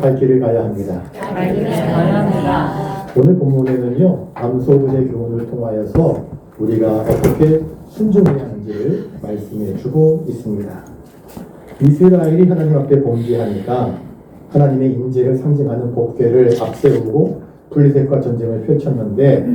갈 길을 가야 합니다. 갈 길을 가야 합니다. 오늘 본문에는요, 암소들의 교훈을 통하여서 우리가 어떻게 순종해야 하는지를 말씀해 주고 있습니다. 이스라엘이 하나님 앞에 범죄하니까 하나님의 인재를 상징하는 법궤를 앞세우고 블레셋과 전쟁을 펼쳤는데,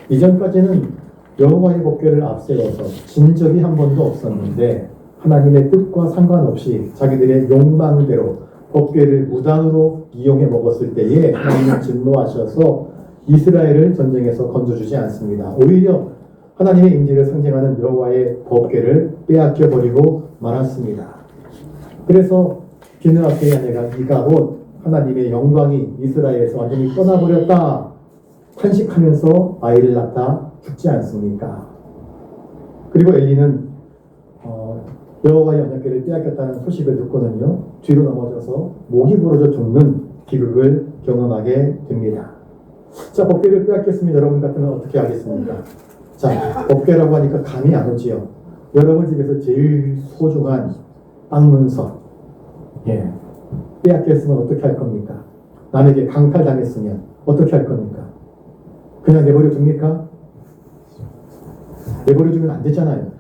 이전까지는 여호와의 법궤를 앞세워서 진 적이 한 번도 없었는데, 하나님의 뜻과 상관없이 자기들의 욕망대로 법궤를 무단으로 이용해 먹었을 때에 하나님은 진노하셔서 이스라엘을 전쟁에서 건져주지 않습니다. 오히려 하나님의 인재를 상징하는 여호와의 법궤를 빼앗겨 버리고 말았습니다. 그래서 비느하스의 아내가 이가봇, 하나님의 영광이 이스라엘에서 완전히 떠나버렸다 탄식하면서 아이를 낳다 죽지 않습니까? 그리고 엘리는 여호와의 언약궤를 빼앗겼다는 소식을 듣고는요, 뒤로 넘어져서 목이 부러져 죽는 비극을 경험하게 됩니다. 자, 법궤를 빼앗겼습니다. 여러분 같으면 어떻게 하겠습니까? 자, 법궤라고 하니까 감이 안 오지요. 여러분 집에서 제일 소중한 빵문서, 빼앗겼으면 어떻게 할 겁니까? 남에게 강탈당했으면 어떻게 할 겁니까? 그냥 내버려 둡니까? 내버려 두면 안 되잖아요.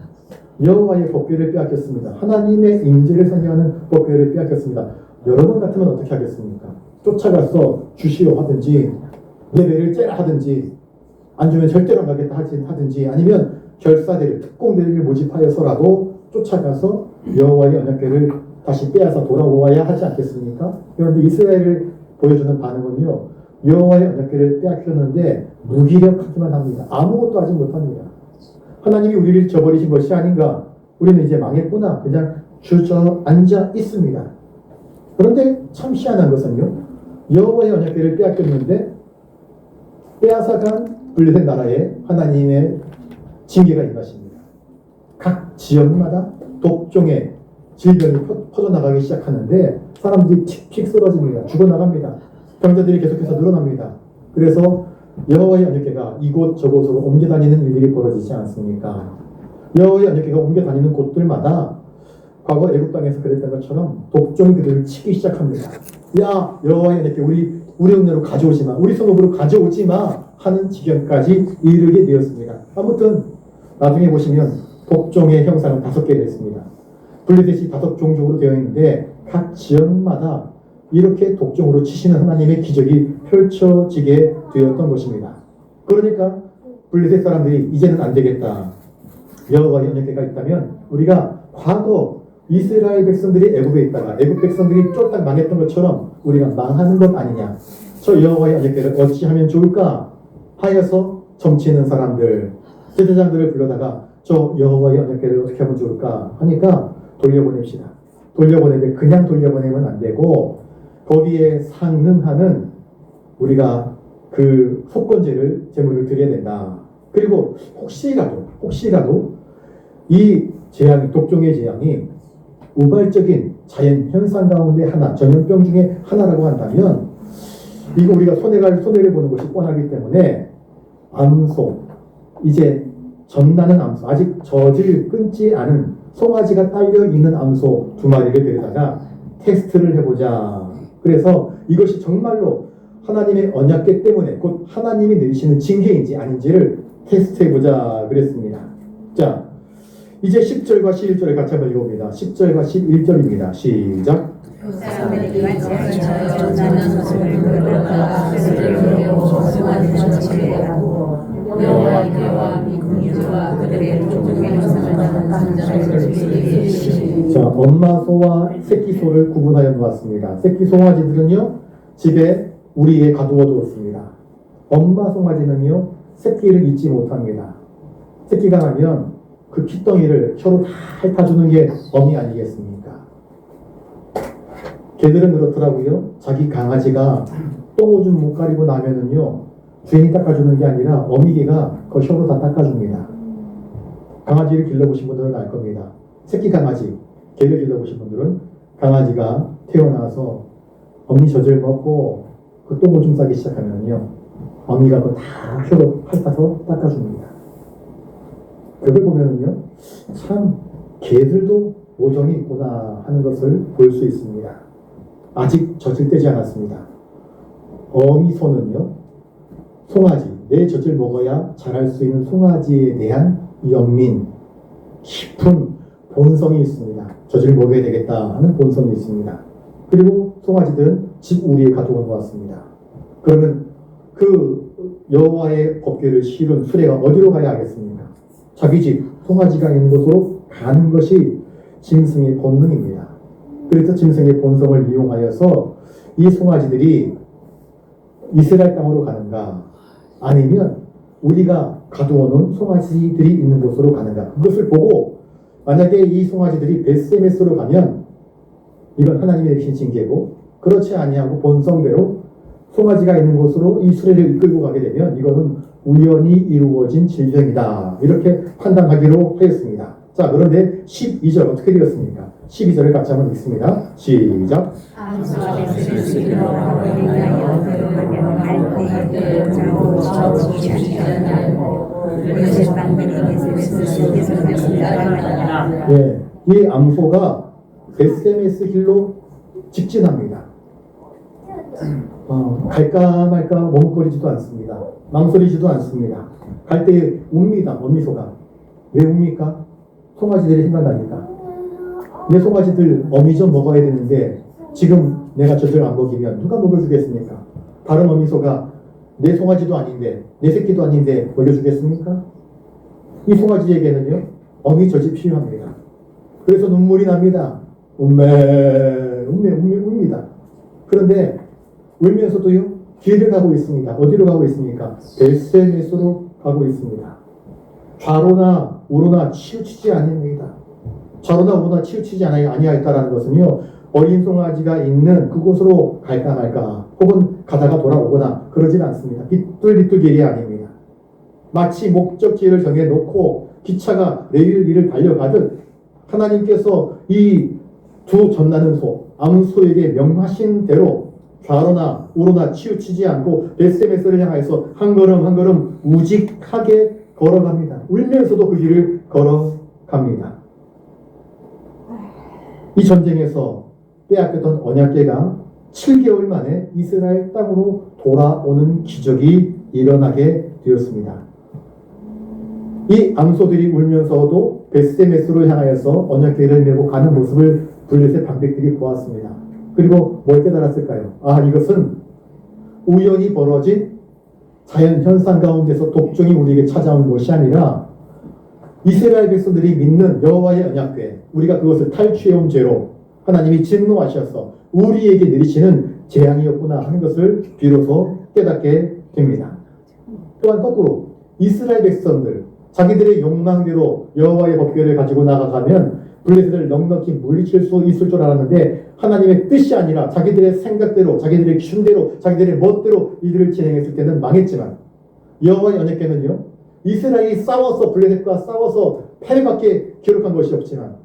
여호와의 법궤를 빼앗겼습니다. 하나님의 인재를 상징하는 법궤를 빼앗겼습니다. 여러분 같으면 어떻게 하겠습니까? 쫓아가서 주시오 하든지, 내 배를 째라 하든지, 안 주면 절대로 안 가겠다 하든지, 아니면 결사대를, 특공대를 모집하여서라도 쫓아가서 여호와의 언약궤를 다시 빼앗아 돌아오아야 하지 않겠습니까? 그런데 이스라엘을 보여주는 반응은요, 여호와의 언약궤를 빼앗겼는데 무기력하기만 합니다. 아무것도 하지 못합니다. 하나님이 우리를 저버리신 것이 아닌가, 우리는 이제 망했구나, 그냥 주저앉아 있습니다. 그런데 참 희한한 것은요, 여호와의 언약궤를 빼앗겼는데 빼앗아간 블레셋 나라에 하나님의 징계가 임하십니다. 각 지역마다 독종의 질병이 퍼져나가기 시작하는데 사람들이 픽픽 쓰러집니다. 죽어나갑니다. 병자들이 계속해서 늘어납니다. 그래서 여호와의 언약궤가 이곳 저곳으로 옮겨 다니는 일들이 벌어지지 않습니까? 여호와의 언약궤가 옮겨 다니는 곳들마다 과거 애굽 땅에서 그랬던 것처럼 독종이 그들을 치기 시작합니다. 야, 여호와의 언약궤 우리 은혜로 가져오지 마, 우리 성읍으로 가져오지 마 하는 지경까지 이르게 되었습니다. 아무튼 나중에 보시면 독종의 형상은 5개가 있습니다. 블레셋이 5종족으로 되어 있는데 각 지역마다 이렇게 독종으로 치시는 하나님의 기적이 펼쳐지게 되었던 것입니다. 그러니까 블레셋 사람들이 이제는 안 되겠다, 여호와의 언약궤가 있다면 우리가 과거 이스라엘 백성들이 애굽에 있다가 애굽 백성들이 쫄딱 망했던 것처럼 우리가 망하는 것 아니냐, 저 여호와의 언약궤를 어찌하면 좋을까 하여서 점치는 사람들, 제사장들을 불러다가 저 여호와의 언약궤를 어떻게 하면 좋을까 하니까 돌려보냅시다. 돌려보내는데 그냥 돌려보내면 안 되고 거기에 상응하는 우리가 그 속건제를 제물을 드려야 된다. 그리고 혹시라도 이 재앙이, 독종의 재앙이 우발적인 자연 현상 가운데 하나, 전염병 중에 하나라고 한다면 이거 우리가 손해를 보는 것이 뻔하기 때문에 암소, 이제 전나는 암소, 아직 젖을 끊지 않은 송아지가 딸려 있는 암소 2마리를 데려다가 테스트를 해보자. 그래서 이것이 정말로 하나님의 언약궤 때문에 곧 하나님이 내리시는 징계인지 아닌지를 테스트해보자 그랬습니다. 자, 이제 10절과 11절을 같이 한번 읽어봅니다. 10절과 11절입니다. 시작. 자, 엄마 소와 새끼 소를 구분하여 놓았습니다. 새끼 송아지들은요, 집에 우리에 가두어 두었습니다. 엄마 송아지는요, 새끼를 잊지 못합니다. 새끼가 나면 그 핏덩이를 혀로 다 핥아주는 게 어미 아니겠습니까? 개들은 그렇더라고요. 자기 강아지가 똥오줌 못 가리고 나면은요, 주인이 닦아주는 게 아니라 어미개가 그 혀로 다 닦아줍니다. 강아지를 길러보신 분들은 알 겁니다. 새끼 강아지, 개를 길러보신 분들은 강아지가 태어나서 어미 젖을 먹고 그 똥오줌 싸기 시작하면요, 어미가 그거 다 혀로 핥아서 닦아줍니다. 그걸 보면은요, 참 개들도 모정이 있구나 하는 것을 볼 수 있습니다. 아직 젖을 떼지 않았습니다. 어미소는요, 송아지, 내 젖을 먹어야 자랄 수 있는 송아지에 대한 연민, 깊은 본성이 있습니다. 젖을 먹여야 되겠다 하는 본성이 있습니다. 그리고 송아지들은 집 우리에 가두어 놓았습니다. 그러면 그 여호와의 법궤를 실은 수레가 어디로 가야 하겠습니까? 자기 집, 송아지가 있는 곳으로 가는 것이 짐승의 본능입니다. 그래서 짐승의 본성을 이용하여서 이 송아지들이 이스라엘 땅으로 가는가, 아니면 우리가 가두어 놓은 송아지들이 있는 곳으로 가는가, 그것을 보고 만약에 이 송아지들이 벳세메스로 가면 이건 하나님의 내리신 징계고, 그렇지 아니하고 본성대로 송아지가 있는 곳으로 이 수레를 이끌고 가게 되면 이거는 우연히 이루어진 질병이다, 이렇게 판단하기로 하였습니다. 자, 그런데 12절 어떻게 되었습니까? 12절을 같이 한번 읽습니다. 시작. 예, 이 암소가 벳세메스 길로 직진합니다. 갈까 말까 머뭇거리지도 않습니다. 망설이지도 않습니다. 갈 때 웁니다. 어미소가. 왜 웁니까? 송아지들이 생각나니까. 내 송아지들 어미 좀 먹어야 되는데 지금 내가 젖을 안 먹이면 누가 먹여주겠습니까? 다른 어미소가 내 송아지도 아닌데, 내 새끼도 아닌데 먹여주겠습니까? 이 송아지에게는요, 어미 젖이 필요합니다. 그래서 눈물이 납니다. 웁니다. 그런데 울면서도요, 길을 가고 있습니다. 어디로 가고 있습니까? 벳세메스로 가고 있습니다. 좌로나 우로나 치우치지 아닙니다. 좌로나 우로나 치우치지 아니하였다라는 것은요, 어린 송아지가 있는 그곳으로 갈까 말까, 혹은 가다가 돌아오거나 그러진 않습니다. 빗뚤빗뚤 길이 아닙니다. 마치 목적지를 정해놓고 기차가 레일을 달려가듯 하나님께서 이 두 젖나는 소, 암소에게 명하신 대로 좌로나 우로나 치우치지 않고 벳세메스를 향해서 한 걸음 한 걸음 우직하게 걸어갑니다. 울면서도 그 길을 걸어갑니다. 이 전쟁에서 빼앗겼던 언약궤가 7개월 만에 이스라엘 땅으로 돌아오는 기적이 일어나게 되었습니다. 이 암소들이 울면서도 벳세메스로 향하여서 언약궤를 메고 가는 모습을 블레셋 방백들이 보았습니다. 그리고 뭘 깨달았을까요? 아, 이것은 우연히 벌어진 자연 현상 가운데서 독종이 우리에게 찾아온 것이 아니라 이스라엘 백성들이 믿는 여호와의 언약궤, 우리가 그것을 탈취해온 죄로 하나님이 진노하셔서 우리에게 내리시는 재앙이었구나 하는 것을 비로소 깨닫게 됩니다. 또한 거꾸로 이스라엘 백성들, 자기들의 욕망대로 여호와의 법궤를 가지고 나가가면 블레셋을 넉넉히 물리칠 수 있을 줄 알았는데 하나님의 뜻이 아니라 자기들의 생각대로, 자기들의 기준대로, 자기들의 멋대로 이들을 진행했을 때는 망했지만, 여호와의 언약궤는요, 이스라엘이 싸워서, 블레셋과 싸워서 패배밖에 기록한 것이 없지만,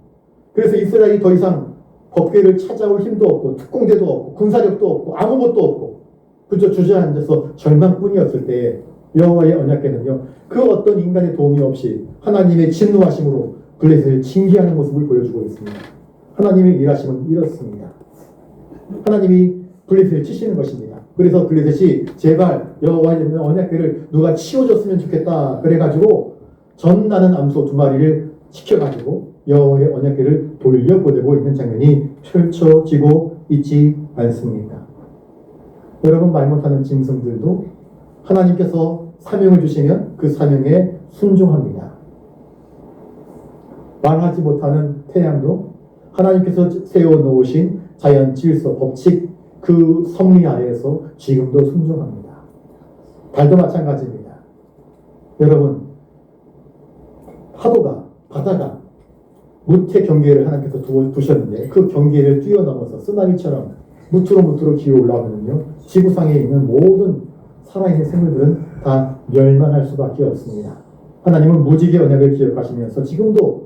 그래서 이스라엘이 더 이상 법궤를 찾아올 힘도 없고 특공대도 없고 군사력도 없고 아무것도 없고 그저 주저앉아서 절망뿐이었을 때 여호와의 언약궤는요, 그 어떤 인간의 도움이 없이 하나님의 진노하심으로 블레셋을 징계하는 모습을 보여주고 있습니다. 하나님의 일하심은 이렇습니다. 하나님이 블레셋을 치시는 것입니다. 그래서 블레셋이 제발 여호와의 언약궤를 누가 치워줬으면 좋겠다 그래가지고 전 나는 암소 2마리를 시켜가지고 여호와의 언약궤를 돌려보내고 있는 장면이 펼쳐지고 있지 않습니까? 여러분, 말 못하는 짐승들도 하나님께서 사명을 주시면 그 사명에 순종합니다. 말하지 못하는 태양도 하나님께서 세워놓으신 자연 질서, 법칙, 그 섭리 아래에서 지금도 순종합니다. 달도 마찬가지입니다. 여러분, 파도가, 바다가 무태 경계를 하나님께서 두셨는데 그 경계를 뛰어넘어서 쓰나미처럼 무트로 기어 올라오면요, 지구상에 있는 모든 살아있는 생물들은 다 멸망할 수밖에 없습니다. 하나님은 무지개 언약을 기억하시면서 지금도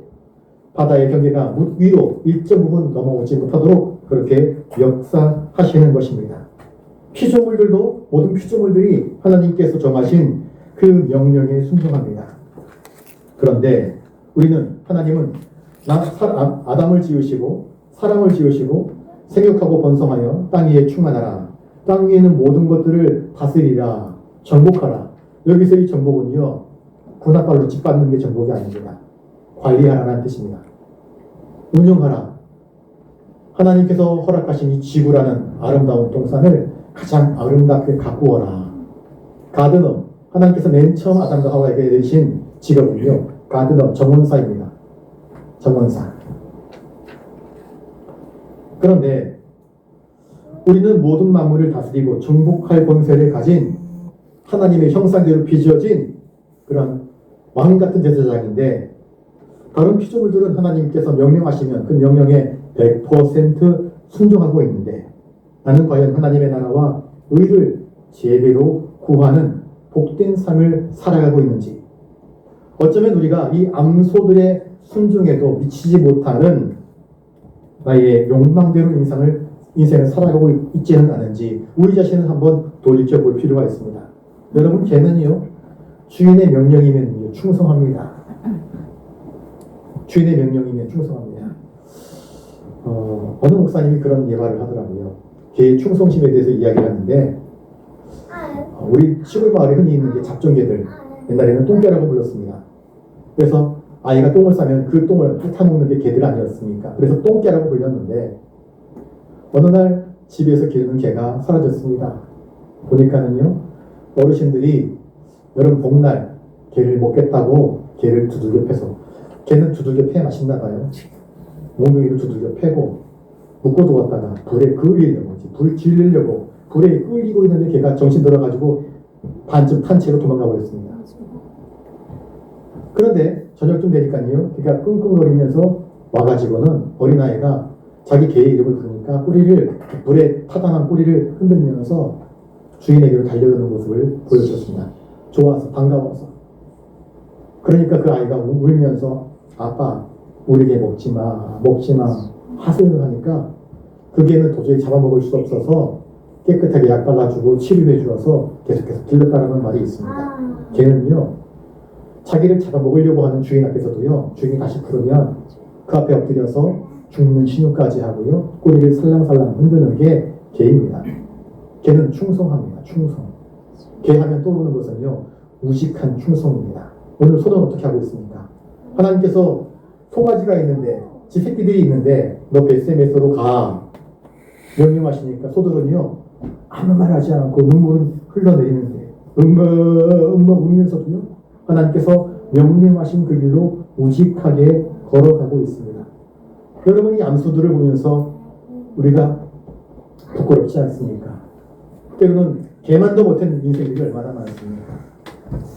바다의 경계가 위로 일정 부분 넘어오지 못하도록 그렇게 역사하시는 것입니다. 피조물들도, 모든 피조물들이 하나님께서 정하신 그 명령에 순종합니다. 그런데 우리는, 하나님은 아담을 지으시고 사람을 지으시고 생육하고 번성하여 땅 위에 충만하라. 땅 위에 있는 모든 것들을 다스리라. 정복하라. 여기서 이 정복은요, 군합발로 짓밟는 게 정복이 아닙니다. 관리하라는 뜻입니다. 운영하라. 하나님께서 허락하신 이 지구라는 아름다운 동산을 가장 아름답게 가꾸어라. 가드너, 하나님께서 맨 처음 아담과 하와에게 내리신 직업은요, 가드너, 정원사입니다. 정원사. 그런데 우리는 모든 만물을 다스리고 정복할 권세를 가진 하나님의 형상대로 빚어진 그런 왕 같은 제사장인데, 다른 피조물들은 하나님께서 명령하시면 그 명령에 100% 순종하고 있는데, 나는 과연 하나님의 나라와 의를 제대로 구하는 복된 삶을 살아가고 있는지, 어쩌면 우리가 이 암소들의 순종에도 미치지 못하는 나의 욕망대로 인생을 살아가고 있지는 않은지 우리 자신을 한번 돌이켜볼 필요가 있습니다. 여러분, 개는요, 주인의 명령이면 충성합니다. 주인의 명령이면 충성합니다. 어느 목사님이 그런 예화를 하더라고요. 개의 충성심에 대해서 이야기를 하는데, 우리 시골 마을에 흔히 있는 게 잡종개들, 옛날에는 똥개라고 불렀습니다. 그래서 아이가 똥을 싸면 그 똥을 핥아먹는 게 개들 아니었습니까? 그래서 똥개라고 불렸는데, 어느 날 집에서 기르는 개가 사라졌습니다. 보니까는요, 어르신들이 여름 복날 개를 먹겠다고 개를 두들겨 패서, 개는 두들겨 패야 맛있나 봐요. 몽둥이를 두들겨 패고 묶어두었다가 불에 그으려고, 불 질리려고 불에 끌리고 있는데 개가 정신 들어가지고 반쯤 탄 채로 도망가 버렸습니다. 그런데 저녁쯤 되니까요, 개가 끙끙거리면서 와가지고는 어린아이가 자기 개의 이름을 부르니까 꼬리를, 불에 타당한 꼬리를 흔들면서 주인에게로 달려드는 모습을 보여줬습니다. 좋아서, 반가워서. 그러니까 그 아이가 울면서, 아빠, 우리 개 먹지 마, 하소연을 하니까 그 개는 도저히 잡아먹을 수 없어서 깨끗하게 약 발라주고 치료해 주어서 계속해서 길렀다라는 말이 있습니다. 개는요, 자기를 잡아먹으려고 하는 주인 앞에서도요, 주인이 다시 부르면 그 앞에 엎드려서 죽는 신용까지 하고요, 꼬리를 살랑살랑 흔드는 게 개입니다. 개는 충성합니다. 충성. 개 하면 떠오르는 것은요, 우직한 충성입니다. 오늘 소는 어떻게 하고 있습니까? 하나님께서 송아지가 있는데, 지 새끼들이 있는데 너 벳세메스로 가 명령하시니까 소들은요, 아무 말 하지 않고 눈물은 흘러내리는데 울면서도요, 하나님께서 명령하신 그 길로 우직하게 걸어가고 있습니다. 여러분이 암소들을 보면서 우리가 부끄럽지 않습니까? 때로는 개만도 못한 인생들이 얼마나 많습니까?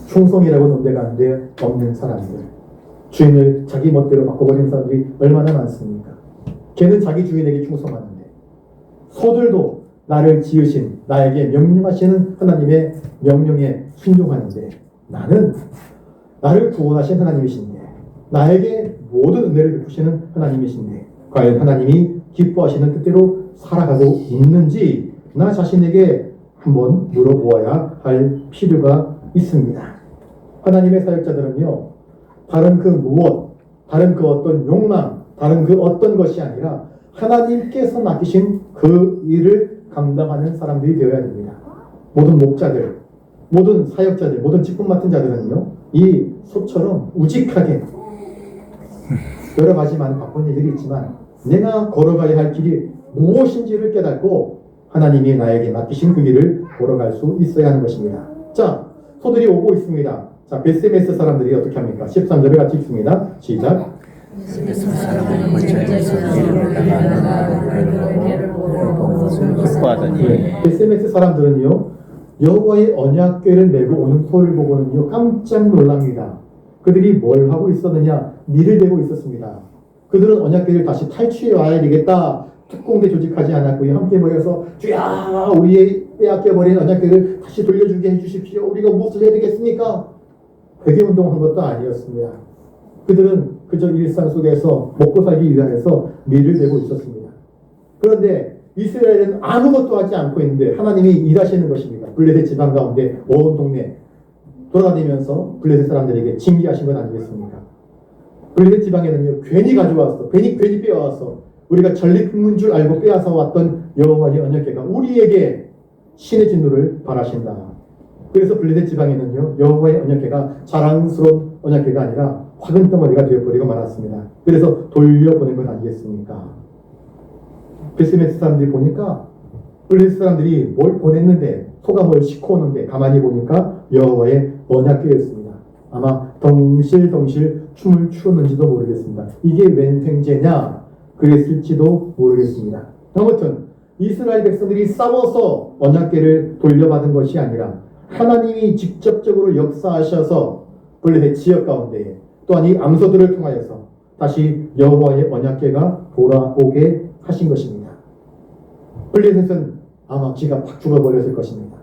충성이라고 논대가는데 없는 사람들, 주인을 자기 멋대로 바꿔버리는 사람들이 얼마나 많습니까? 개는 자기 주인에게 충성하는데, 소들도 나를 지으신, 나에게 명령하시는 하나님의 명령에 순종하는데, 나는 나를 구원하신 하나님이신데, 나에게 모든 은혜를 베푸시는 하나님이신데, 과연 하나님이 기뻐하시는 뜻대로 살아가고 있는지 나 자신에게 한번 물어보아야 할 필요가 있습니다. 하나님의 사역자들은요, 다른 그 무엇, 다른 그 어떤 욕망, 다른 그 어떤 것이 아니라 하나님께서 맡기신 그 일을 감당하는 사람들이 되어야 됩니다. 모든 목자들, 모든 사역자들, 모든 직분 맡은 자들은요, 이 소처럼 우직하게 여러 가지 많은 바쁜 일들이 있지만 내가 걸어가야 할 길이 무엇인지를 깨닫고 하나님이 나에게 맡기신 그 길을 걸어갈 수 있어야 하는 것입니다. 자, 소들이 오고 있습니다. 자, 벳세메스 사람들이 어떻게 합니까? 13절에 같이 읽습니다. 시작. 벳세메스 사람들은요, 여호와의 언약궤를 메고 오는 소를 보고는요, 깜짝 놀랍니다. 그들이 뭘 하고 있었느냐? 밀을 대고 있었습니다. 그들은 언약궤를 다시 탈취해 와야 되겠다. 특공대 조직하지 않았고요, 함께 모여서 주야, 우리의 빼앗겨버린 언약궤를 다시 돌려주게 해주십시오. 우리가 무엇을 해야 되겠습니까? 회개운동한 것도 아니었습니다. 그들은 그저 일상 속에서 먹고 살기 위해서 밀을 대고 있었습니다. 그런데 이스라엘은 아무것도 하지 않고 있는데 하나님이 일하시는 것입니다. 블레셋 지방 가운데 온 동네 돌아다니면서 블레셋 사람들에게 징계하신 것 아니겠습니까? 블레셋 지방에는요, 괜히 가져왔어, 괜히 빼와서 우리가 전리품인 줄 알고 빼앗아 왔던 여호와의 언약궤가 우리에게 신의 진노를 바라신다. 그래서 블레셋 지방에는요, 여호와의 언약궤가 자랑스러운 언약궤가 아니라 화근 덩어리가 되어버리고 말았습니다. 그래서 돌려보낸 것 아니겠습니까? 베스메스 사람들이 보니까 블레셋 사람들이 뭘 보냈는데 소감을 싣고 오는데 가만히 보니까 여호와의 언약궤였습니다. 아마 덩실덩실 춤을 추었는지도 모르겠습니다. 이게 웬 횡재냐 그랬을지도 모르겠습니다. 아무튼 이스라엘 백성들이 싸워서 언약궤를 돌려받은 것이 아니라 하나님이 직접적으로 역사하셔서 블레셋 지역 가운데에 또한 이 암소들을 통하여서 다시 여호와의 언약궤가 돌아오게 하신 것입니다. 블레셋은 아마 기가 팍 죽어버렸을 것입니다.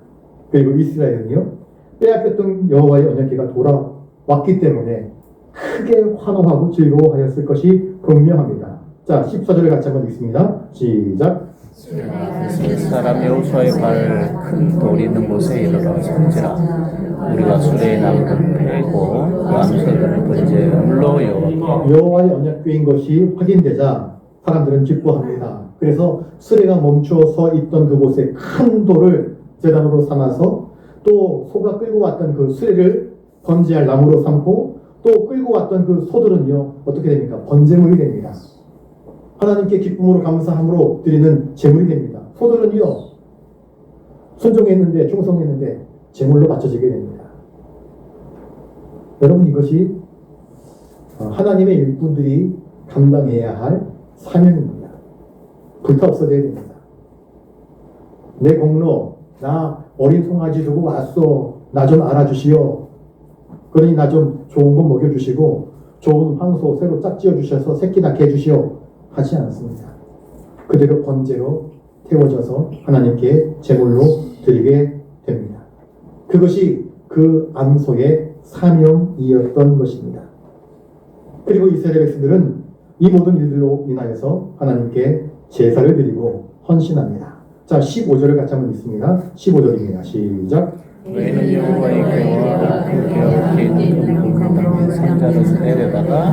그리고 이스라엘은요, 빼앗겼던 여호와의 언약궤가 돌아왔기 때문에 크게 환호하고 즐거워하였을 것이 분명합니다. 자, 14절을 같이 한번 읽습니다. 시작. 사람 여호수아의 발 큰 돌이 있는 곳에 이르러 선지라. 우리가 수레의 나무를 패고 암소들을 번제물로 여호와의 언약궤인 것이 확인되자 사람들은 기뻐합니다. 그래서 수레가 멈춰서 있던 그곳에 큰 돌을 제단으로 삼아서 또 소가 끌고 왔던 그 수레를 번제할 나무로 삼고 또 끌고 왔던 그 소들은요, 어떻게 됩니까? 번제물이 됩니다. 하나님께 기쁨으로 감사함으로 드리는 제물이 됩니다. 소들은요, 순종했는데 충성했는데 제물로 바쳐지게 됩니다. 여러분, 이것이 하나님의 일꾼들이 감당해야 할 사명입니다. 불타 없어져야 됩니다. 내 공로, 나 어린 송아지 두고 왔어, 나 좀 알아주시오. 그러니 나 좀 좋은 거 먹여주시고 좋은 황소 새로 짝지어 주셔서 새끼 낳게 해주시오 하지 않습니다. 그대로 번제로 태워져서 하나님께 제물로 드리게 됩니다. 그것이 그 암소의 사명이었던 것입니다. 그리고 이스라엘 백성들은 이 모든 일들로 인하여서 하나님께 제사를 드리고 헌신합니다. 자, 15절을 같이 한번 읽습니다. 15절입니다. 시작. 너희는 여호와의 궤와 그 궤와 있는 그 땅에 상자를 내려다가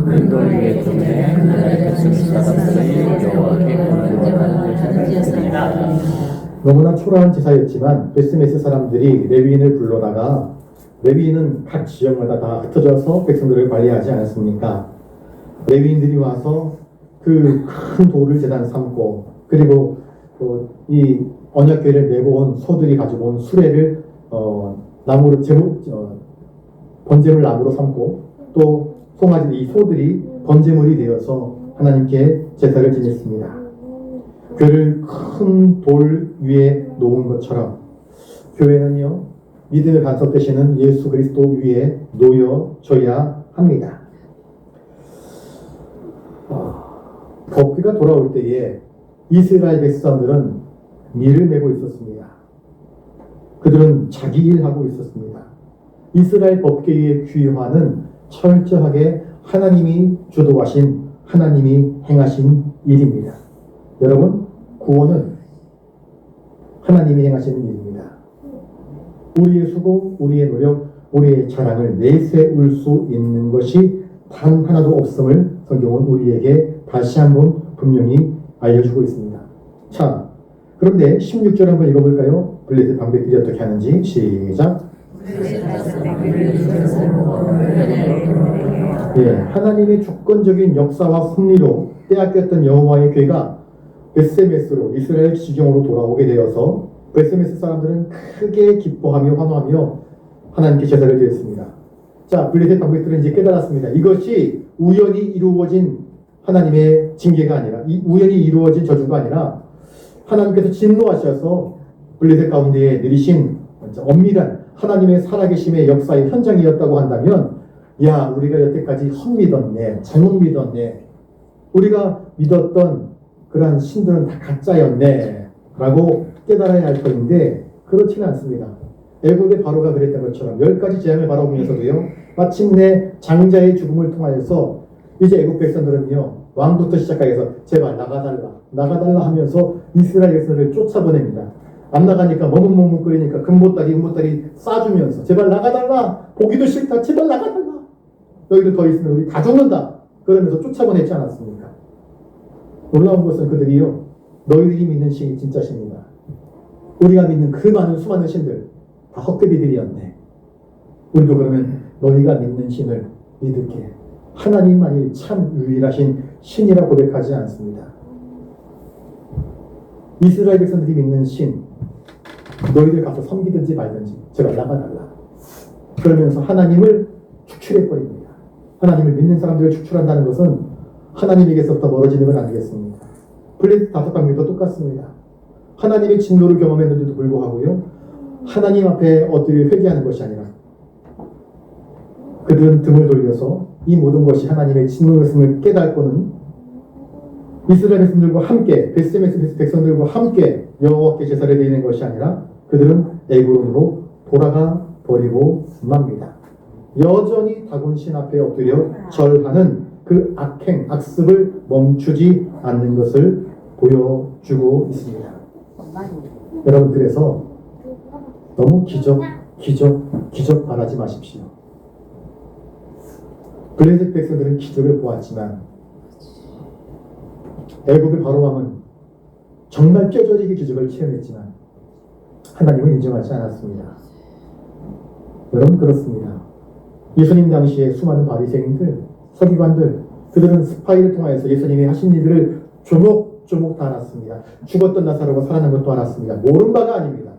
그 돌 위에 두매 그날 백성 사람들의 여호와께 번제와 다른 제사를 드리라. 너무나 초라한 제사였지만 베스메스 사람들이 레위인을 불러다가 레위인은 각 지역마다 다 흩어져서 백성들을 관리하지 않았습니까? 레위인들이 와서 그 큰 돌을 제단 삼고 그리고 이 언약궤를 메고 온 소들이 가지고 온 수레를 나무로 번제물 나무로 삼고 또 송아지 이 소들이 번제물이 되어서 하나님께 제사를 지냈습니다. 궤를 큰 돌 위에 놓은 것처럼 교회는요, 믿음의 반석 되시는 예수 그리스도 위에 놓여져야 합니다. 법궤가 돌아올 때에 이스라엘 백성들은 밀을 메고 있었습니다. 그들은 자기 일하고 있었습니다. 이스라엘 법궤의 귀화는 철저하게 하나님이 주도하신 하나님이 행하신 일입니다. 여러분, 구원은 하나님이 행하시는 일입니다. 우리의 수고, 우리의 노력, 우리의 자랑을 내세울 수 있는 것이 단 하나도 없음을 성경은 우리에게 다시 한번 분명히 알려주고 있습니다. 자, 그런데 16절 한번 읽어볼까요? 블레셋 방백들이 어떻게 하는지 시작. 예, 하나님의 주권적인 역사와 섭리로 빼앗겼던 여호와의 궤가 베스메스로 이스라엘 지경으로 돌아오게 되어서 베스메스 사람들은 크게 기뻐하며 환호하며 하나님께 제사를 드렸습니다. 자, 블레셋 방백들은 이제 깨달았습니다. 이것이 우연히 이루어진 하나님의 징계가 아니라 우연히 이루어진 저주가 아니라 하나님께서 진노하셔서 블레셋 가운데에 내리신 엄밀한 하나님의 살아계심의 역사의 현장이었다고 한다면, 야, 우리가 여태까지 헛믿었네, 잘못 믿었네, 우리가 믿었던 그러한 신들은 다 가짜였네 라고 깨달아야 할 터인데 그렇지는 않습니다. 애굽의 바로가 그랬던 것처럼 10가지 재앙을 바라보면서도요, 마침내 장자의 죽음을 통하여서 이제 애굽 백성들은요, 왕부터 시작해서 제발 나가달라 하면서 이스라엘 백성을 쫓아보냅니다. 안 나가니까 머뭇머뭇거리니까 금보따리 싸주면서 제발 나가달라, 보기도 싫다, 제발 나가달라, 너희들 더 있으면 우리 다 죽는다 그러면서 쫓아보냈지 않았습니까? 놀라운 것은 그들이요, 너희들이 믿는 신이 진짜 신이다. 우리가 믿는 그 많은 수많은 신들 다 헛되비들이었네. 우리도 그러면 너희가 믿는 신을 믿을게. 하나님만이 참 유일하신 신이라 고백하지 않습니다. 이스라엘 백성들이 믿는 신, 너희들 가서 섬기든지 말든지 제가 나가달라. 그러면서 하나님을 축출해버립니다. 하나님을 믿는 사람들을 축출한다는 것은 하나님에게서부터 멀어지는 건 아니겠습니까? 블레셋 5강도 똑같습니다. 하나님의 진노를 경험했는데도 불구하고요, 하나님 앞에 엎드려 회개하는 것이 아니라 그들은 등을 돌려서 이 모든 것이 하나님의 진노였음을 깨닫고는 이스라엘 백성들과 함께, 베스메스 백성들과 함께 여호와께 제사를 드리는 것이 아니라 그들은 애굽으로 돌아가 버리고 맙니다. 여전히 다곤 신 앞에 엎드려 절하는 그 악행, 악습을 멈추지 않는 것을 보여주고 있습니다. 여러분, 그래서 너무 기적 바라지 마십시오. 블레셋 백성들은 기적을 보았지만 애굽의 바로왕은 정말 뼈저리게 기적을 체험했지만 하나님은 인정하지 않았습니다. 여러분, 그렇습니다. 예수님 당시에 수많은 바리새인들, 서기관들, 그들은 스파이를 통하여서 예수님이 하신 일들을 조목조목 다 알았습니다. 죽었던 나사로가 살아난 것도 알았습니다. 모른 바가 아닙니다.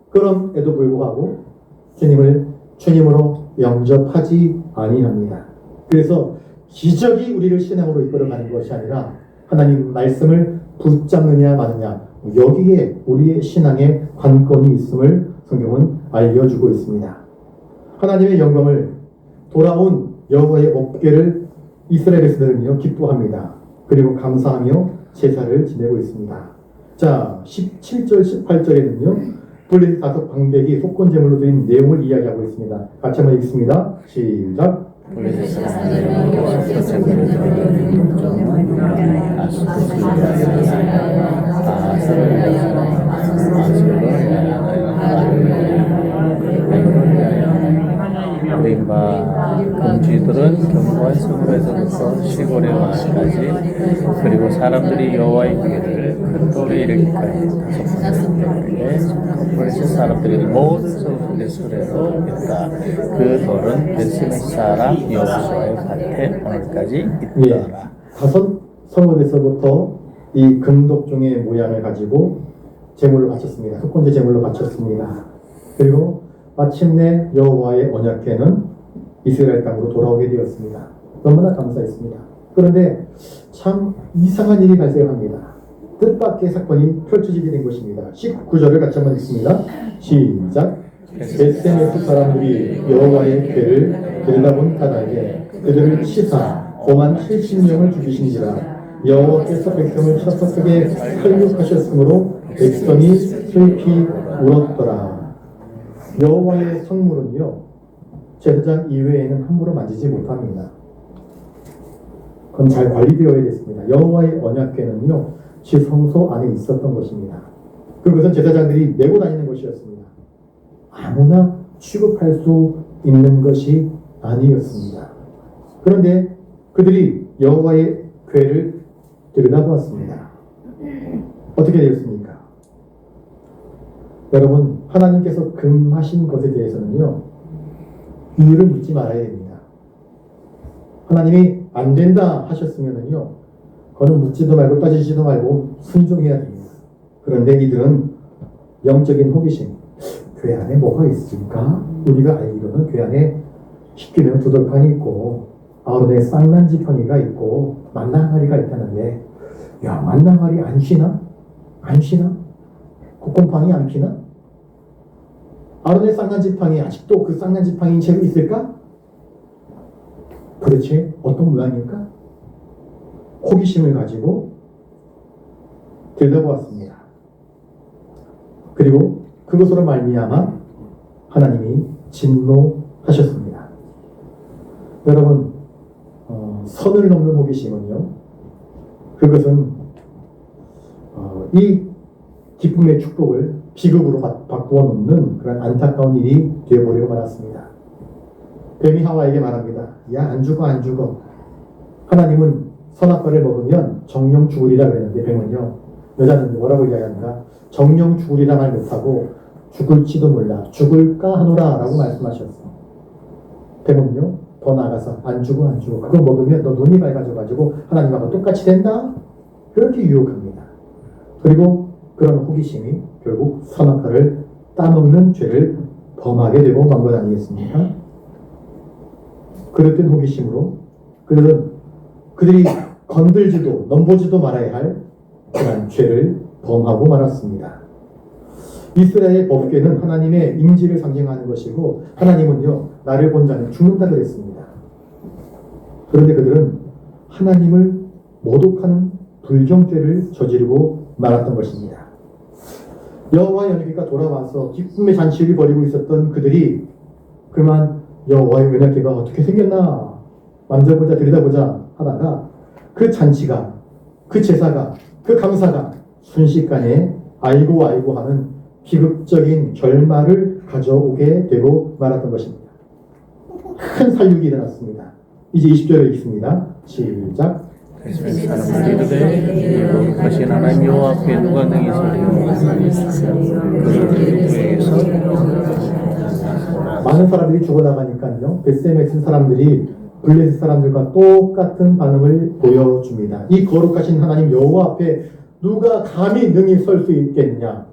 그럼에도 불구하고 주님을 주님으로 영접하지 아니합니다. 그래서 기적이 우리를 신앙으로 이끌어가는 것이 아니라 하나님 말씀을 붙잡느냐 마느냐, 여기에 우리의 신앙의 관건이 있음을 성경은 알려주고 있습니다. 하나님의 영광을 돌아온 여호와의 어깨를 이스라엘 백성들은요 기뻐합니다. 그리고 감사하며 제사를 지내고 있습니다. 자, 17절 18절에는요 블레셋 5방백이 속건제물로 드린 내용을 이야기하고 있습니다. 같이 한번 읽습니다. 시작. 블레셋 사람들은 속건제물을 드리는 목적은 아수르를 우린 바 금쥐들은 견고한 성읍에서부터 시골의 마을까지, 그리고 사람들이 여호와의 궤를 큰 돌에 이르기까지 5번째 블레셋 사람들이 모든 성읍의 수레로 있다. 그 돌은 베스메스 사람 여호수아의 밭에 오늘까지 있더라. 5 성읍에서부터 이 금독종의 모양을 가지고 제물로 바쳤습니다. 속건제 제물로 바쳤습니다. 그리고 마침내 여호와의 언약궤는 이스라엘 땅으로 돌아오게 되었습니다. 너무나 감사했습니다. 그런데 참 이상한 일이 발생합니다. 뜻밖의 사건이 펼쳐지게 된 것입니다. 19절을 같이 한번 읽습니다. 시작. 베스메스 사람들이 여호와의 궤를 들여다본 까닭에 그들을 치사 고만 70명을 죽이신지라. 여호와께서 백성을 쳤었게 살육하셨으므로 백성이 슬피 울었더라. 여호와의 성물은요 제사장 이외에는 함부로 만지지 못합니다. 그건 잘 관리되어야 됐습니다. 여호와의 언약궤는요 지성소 안에 있었던 것입니다. 그것은 제사장들이 메고 다니는 것이었습니다. 아무나 취급할 수 있는 것이 아니었습니다. 그런데 그들이 여호와의 궤를 들여다보았습니다. 어떻게 되었습니까? 여러분, 하나님께서 금하신 것에 대해서는요 이유를 묻지 말아야 됩니다. 하나님이 안 된다 하셨으면은요 그거는 묻지도 말고 따지지도 말고 순종해야 됩니다. 그런데 이들은 영적인 호기심, 궤 안에 뭐가 있을까? 우리가 알기로는 궤 안에 십계명 두돌판이 있고 아론의 쌍난 지팡이가 있고 만나항아리가 있다는데, 야, 만나항아리 안 쉬나? 안 쉬나? 국공팡이 안 피나? 아론의 쌍난 지팡이, 아직도 그 쌍난 지팡이인 채로 있을까? 도대체 어떤 모양일까? 호기심을 가지고 들여다보았습니다. 그리고 그것으로 말미암아 하나님이 진노하셨습니다. 여러분, 선을 넘는 호기심은요, 그것은 이 기쁨의 축복을 비극으로 바꾸어 놓는 그런 안타까운 일이 되어버리고 말았습니다. 뱀이 하와에게 말합니다. 야, 안 죽어, 안 죽어. 하나님은 선악과를 먹으면 정령 죽으리라 그랬는데 뱀은요, 여자는 뭐라고 이야기합니까? 정령 죽으리라 말 못하고 죽을지도 몰라 죽을까 하노라 라고 말씀하셨어. 뱀은요 더 나아가서 안 죽어 그거 먹으면 너 눈이 밝아져가지고 하나님하고 똑같이 된다 그렇게 유혹합니다. 그리고 그런 호기심이 결국 선악과를 따먹는 죄를 범하게 되고 만 것 아니겠습니까? 그릇된 호기심으로 그들이 건들지도 넘보지도 말아야 할 그런 죄를 범하고 말았습니다. 이스라엘 법궤는 하나님의 임재를 상징하는 것이고 하나님은요 나를 본 자는 죽는다 그랬습니다. 그런데 그들은 하나님을 모독하는 불경죄를 저지르고 말았던 것입니다. 여호와의 연회가 돌아와서 기쁨의 잔치를 벌이고 있었던 그들이 그만 여호와의 연회가 어떻게 생겼나 만져보자 들여다보자 하다가 그 잔치가 그 제사가 그 감사가 순식간에 알고 하는 비극적인 결말을 가져오게 되고 말았던 것입니다. 큰 살육이 일어났습니다. 이제 20절에 있습니다. 시작. 사람들이 이르되 거룩하신 하나님 여호와 앞에 누가 능히 서리요 그를 위해서 많은 사람들이 죽어나가니까요 베스메스 사람들이 블레셋 사람들과 똑같은 반응을 보여줍니다. 이 거룩하신 하나님 여호와 앞에 누가 감히 능히 설 수 있겠느냐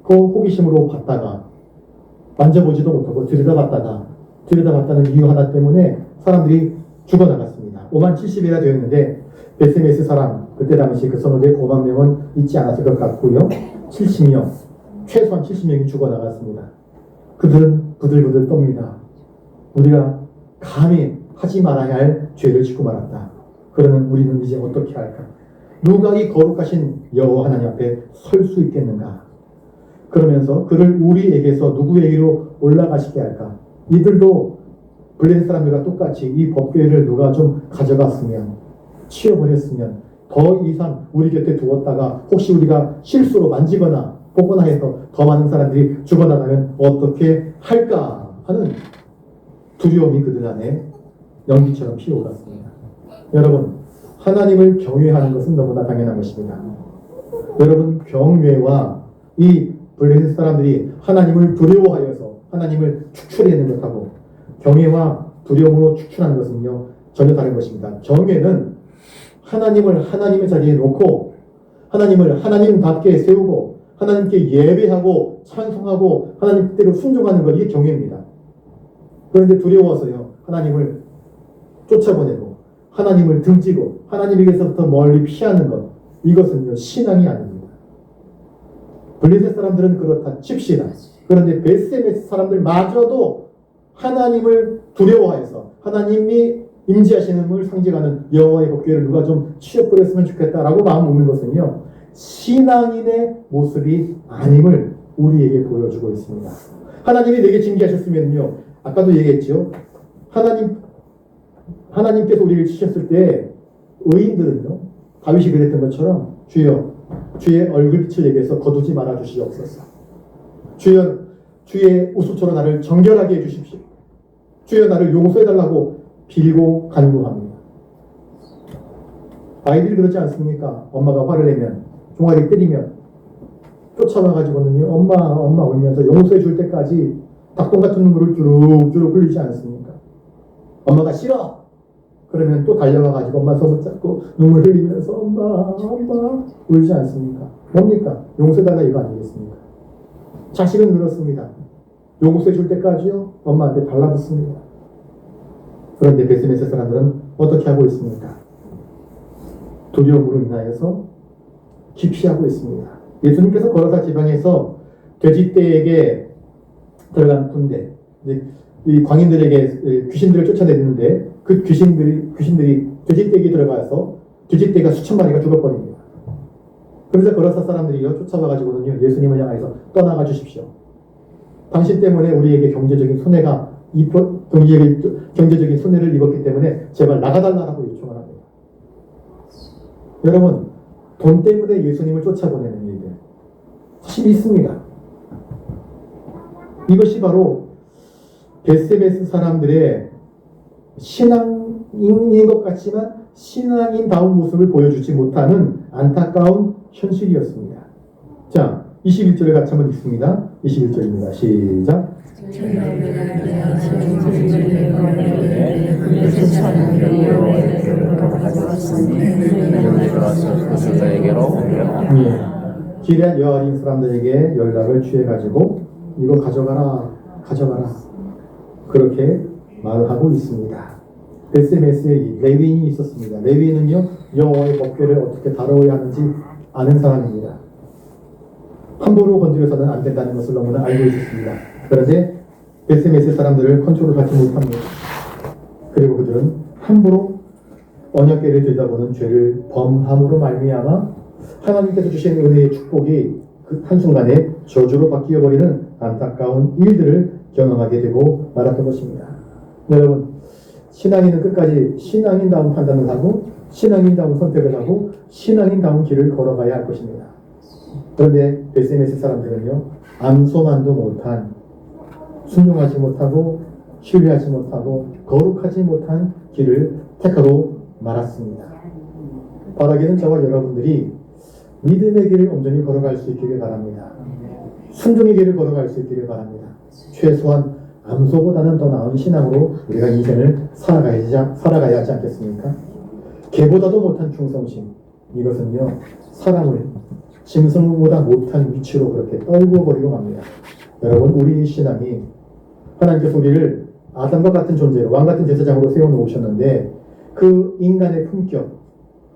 그 호기심으로 봤다가 만져보지도 못하고 들여다봤다는 이유 하나 때문에 사람들이 죽어나갔습니다. 5만 70이나 되었는데 베스메스 사람 그때 당시 그 성읍에 5만 명은 있지 않았을 것 같고요 70명 최소한 70명이 죽어나갔습니다. 그들은 부들부들 떱니다. 우리가 감히 하지 말아야 할 죄를 짓고 말았다. 그러면 우리는 이제 어떻게 할까? 누가 이 거룩하신 여호와 하나님 앞에 설 수 있겠는가? 그러면서 그를 우리에게서 누구에게로 올라가시게 할까? 이들도 블레셋 사람들과 똑같이 이 법궤를 누가 좀 가져갔으면 치워버렸으면 더 이상 우리 곁에 두었다가 혹시 우리가 실수로 만지거나 보거나 해서 더 많은 사람들이 죽어나가면 어떻게 할까 하는 두려움이 그들 안에 연기처럼 피어올랐습니다. 여러분, 하나님을 경외하는 것은 너무나 당연한 것입니다. 여러분, 경외와 이 블레셋 사람들이 하나님을 두려워하여서 하나님을 축출해내는 것하고 경외와 두려움으로 축출하는 것은요 전혀 다른 것입니다. 경외는 하나님을 하나님의 자리에 놓고 하나님을 하나님답게 세우고 하나님께 예배하고 찬송하고 하나님 뜻대로 순종하는 것 이게 경외입니다. 그런데 두려워서요 하나님을 쫓아보내고 하나님을 등지고 하나님에게서부터 멀리 피하는 것 이것은요 신앙이 아닙니다. 블레셋 사람들은 그렇다 칩시다. 그런데 베스메스 사람들마저도 하나님을 두려워해서 하나님이 임재하시는 걸 상징하는 여호와의 법궤를 누가 좀 치워버렸으면 좋겠다라고 마음 먹는 것은요 신앙인의 모습이 아님을 우리에게 보여주고 있습니다. 하나님이 내게 징계하셨으면요 아까도 얘기했죠. 하나님께서 우리를 치셨을 때 의인들은요 다윗이 그랬던 것처럼 주여 주의 얼굴빛을 내게서 거두지 말아 주시옵소서. 주여 주의 우수초로 나를 정결하게 해주십시오. 주여 나를 용서해달라고 빌고 간구합니다. 아이들이 그러지 않습니까? 엄마가 화를 내면 종아리 때리면 쫓아와가지고는요 엄마 울면서 용서해 줄 때까지 닭똥 같은 눈물을 주룩주룩 흘리지 않습니까? 엄마가 싫어! 그러면 또 달려와가지고 엄마 손을 잡고 눈물 흘리면서 엄마 울지 않습니까? 뭡니까? 용서해달라 이거 아니겠습니까? 자식은 그렇습니다. 용서해 줄 때까지요 엄마한테 달라붙습니다. 그런데 베스메스 사람들은 어떻게 하고 있습니까? 두려움으로 인하여서 기피하고 있습니다. 예수님께서 거라사 지방에서 돼지떼에게 들어간 군대, 이 광인들에게 귀신들을 쫓아내는데 그 귀신들이 돼지떼에게 들어가서 돼지떼가 수천 마리가 죽어버립니다. 그래서 거라사 사람들이요 쫓아와가지고는요 예수님을 향해서 떠나가 주십시오. 당신 때문에 우리에게 경제적인 손해를 입었기 때문에 제발 나가달라고 요청을 합니다. 여러분, 돈 때문에 예수님을 쫓아보내는 일들 사실 있습니다. 이것이 바로 베스메스 사람들의 신앙인 것 같지만 신앙인다운 모습을 보여주지 못하는 안타까운 현실이었습니다. 자, 21절을 같이 한번 읽습니다. 21절입니다. 시작. 예. 기레한 여아린 사람들에게 연락을 취해가지고 이거 가져가라, 가져가라. 그렇게 말하고 있습니다. 베스메스에 레위인이 있었습니다. 레위인은요, 여호와의 법궤를 어떻게 다뤄야 하는지 아는 사람입니다. 함부로 건드려서는 안 된다는 것을 너무나 알고 있었습니다. 그런데 베스메스 사람들을 컨트롤하지 못합니다. 그리고 그들은 함부로 언약궤를 들여다보는 죄를 범함으로 말미암아 하나님께서 주신 은혜의 축복이 그 한순간에 저주로 바뀌어버리는 안타까운 일들을 경험하게 되고 말았던 것입니다. 여러분, 신앙인은 끝까지 신앙인다운 판단을 하고 신앙인다운 선택을 하고 신앙인다운 길을 걸어가야 할 것입니다. 그런데 베스메스 사람들은요, 암소만도 못한, 순종하지 못하고 신뢰하지 못하고 거룩하지 못한 길을 택하고 말았습니다. 바라기는 저와 여러분들이 믿음의 길을 온전히 걸어갈 수 있기를 바랍니다. 순종의 길을 걸어갈 수 있기를 바랍니다. 최소한 암소보다는 더 나은 신앙으로 우리가 인생을 살아가야 하지 않겠습니까? 개보다도 못한 충성심, 이것은요, 사람을 짐승보다 못한 위치로 그렇게 떨구어버리고 맙니다. 여러분, 우리 신앙이 하나님께서 우리를 아담과 같은 존재로 왕같은 제사장으로 세워놓으셨는데 그 인간의 품격,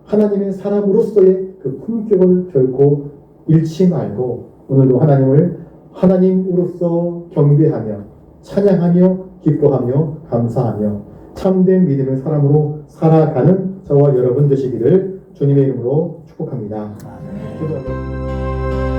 하나님의 사람으로서의 그 품격을 결코 잃지 말고 오늘도 하나님을 하나님으로서 경배하며 찬양하며 기뻐하며 감사하며 참된 믿음의 사람으로 살아가는 저와 여러분 되시기를 주님의 이름으로 축복합니다. 기도하겠습니다.